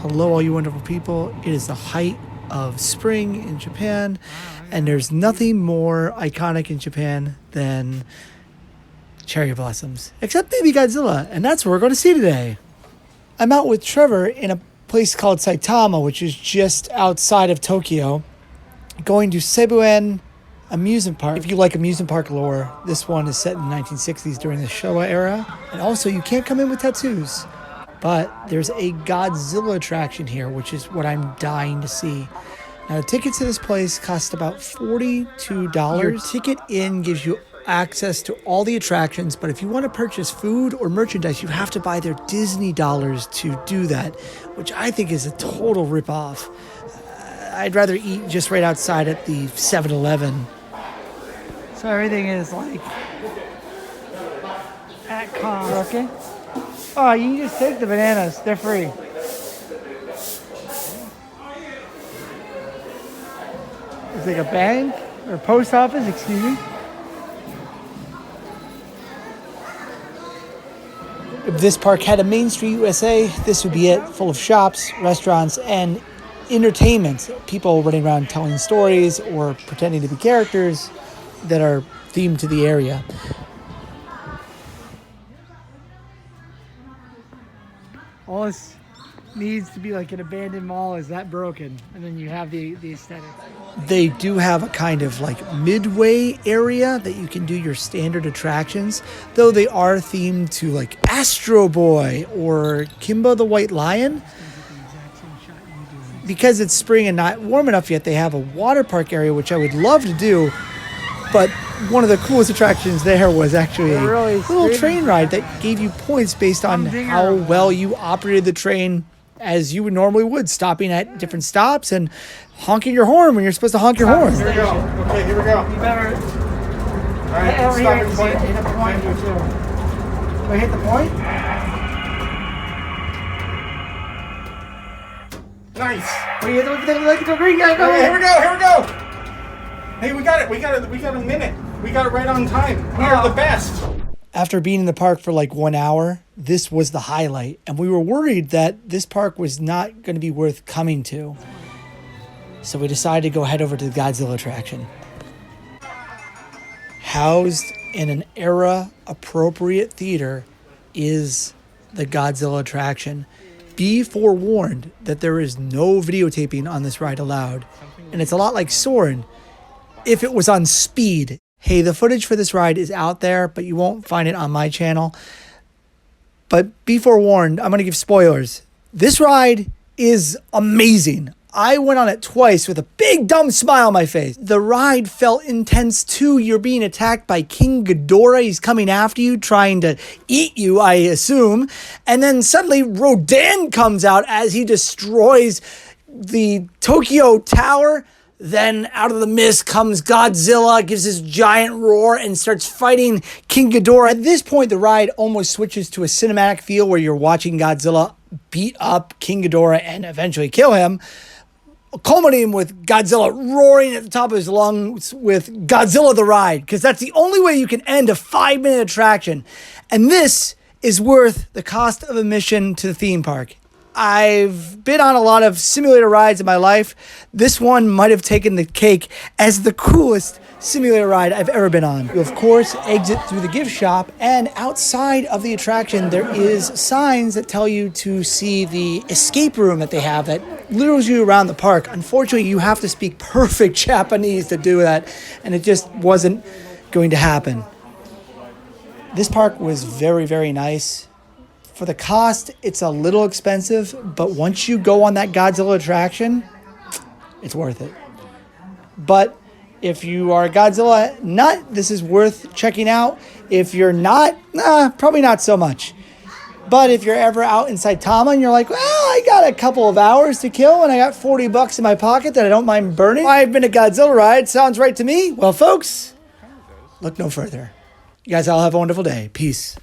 Hello, all you wonderful people. It is the height of spring in Japan, and there's nothing more iconic in Japan than cherry blossoms, except maybe Godzilla, and that's what we're going to see today. I'm out with Trevor in a place called Saitama, which is just outside of Tokyo, going to Seibuen amusement park. If you like amusement park lore, this one is set in the 1960s during the Showa era, and also you can't come in with tattoos. But there's a Godzilla attraction here, which is what I'm dying to see. Now, the tickets to this place cost about $42. Your ticket in gives you access to all the attractions, but if you want to purchase food or merchandise, you have to buy their Disney dollars to do that, which I think is a total ripoff. I'd rather eat just right outside at the 7-Eleven. So everything is like at cost. Okay. Oh, you can just take the bananas. They're free. It's like a bank or post office, excuse me. If this park had a Main Street USA, this would be it, full of shops, restaurants, and entertainment. People running around telling stories or pretending to be characters that are themed to the area. All this needs to be like an abandoned mall is that broken, and then you have the aesthetic. They do have a kind of like midway area that you can do your standard attractions, though they are themed to like Astro Boy or Kimba the White Lion. Because it's spring and not warm enough yet, they have a water park area, which I would love to do. But one of the coolest attractions there was actually a little train ride that gave you points based on how well you operated the train as you would normally would, stopping at different stops and honking your horn when you're supposed to honk your horn. Here we go. Okay, here we go. You better All right, stop at point. hit a point or two. Do I hit the point? Nice. Oh, you hit the green guy. Okay, here we go. Here we go. Hey, we got it. We got a minute. We got it right on time. We are the best. After being in the park for like 1 hour, this was the highlight. And we were worried that this park was not going to be worth coming to. So we decided to go head over to the Godzilla attraction. Housed in an era-appropriate theater is the Godzilla attraction. Be forewarned that there is no videotaping on this ride allowed. And it's a lot like Soarin'. If it was on speed, hey, the footage for this ride is out there, but you won't find it on my channel. But be forewarned, I'm going to give spoilers. This ride is amazing. I went on it twice with a big dumb smile on my face. The ride felt intense too. You're being attacked by King Ghidorah. He's coming after you, trying to eat you, I assume. And then suddenly Rodan comes out as he destroys the Tokyo Tower. Then out of the mist comes Godzilla, gives this giant roar, and starts fighting King Ghidorah. At this point, the ride almost switches to a cinematic feel where you're watching Godzilla beat up King Ghidorah and eventually kill him, culminating with Godzilla roaring at the top of his lungs with Godzilla the Ride, because that's the only way you can end a 5-minute attraction. And this is worth the cost of admission to the theme park. I've been on a lot of simulator rides in my life. This one might have taken the cake as the coolest simulator ride I've ever been on. You, of course, exit through the gift shop, and outside of the attraction, there is signs that tell you to see the escape room that they have that lures you around the park. Unfortunately, you have to speak perfect Japanese to do that, and it just wasn't going to happen. This park was very, very nice. For the cost, it's a little expensive, but once you go on that Godzilla attraction, it's worth it. But if you are a Godzilla nut, this is worth checking out. If you're not, probably not so much. But if you're ever out in Saitama and you're like, well, I got a couple of hours to kill and I got $40 in my pocket that I don't mind burning, I've been a Godzilla ride, sounds right to me. Well, folks, look no further. You guys all have a wonderful day. Peace.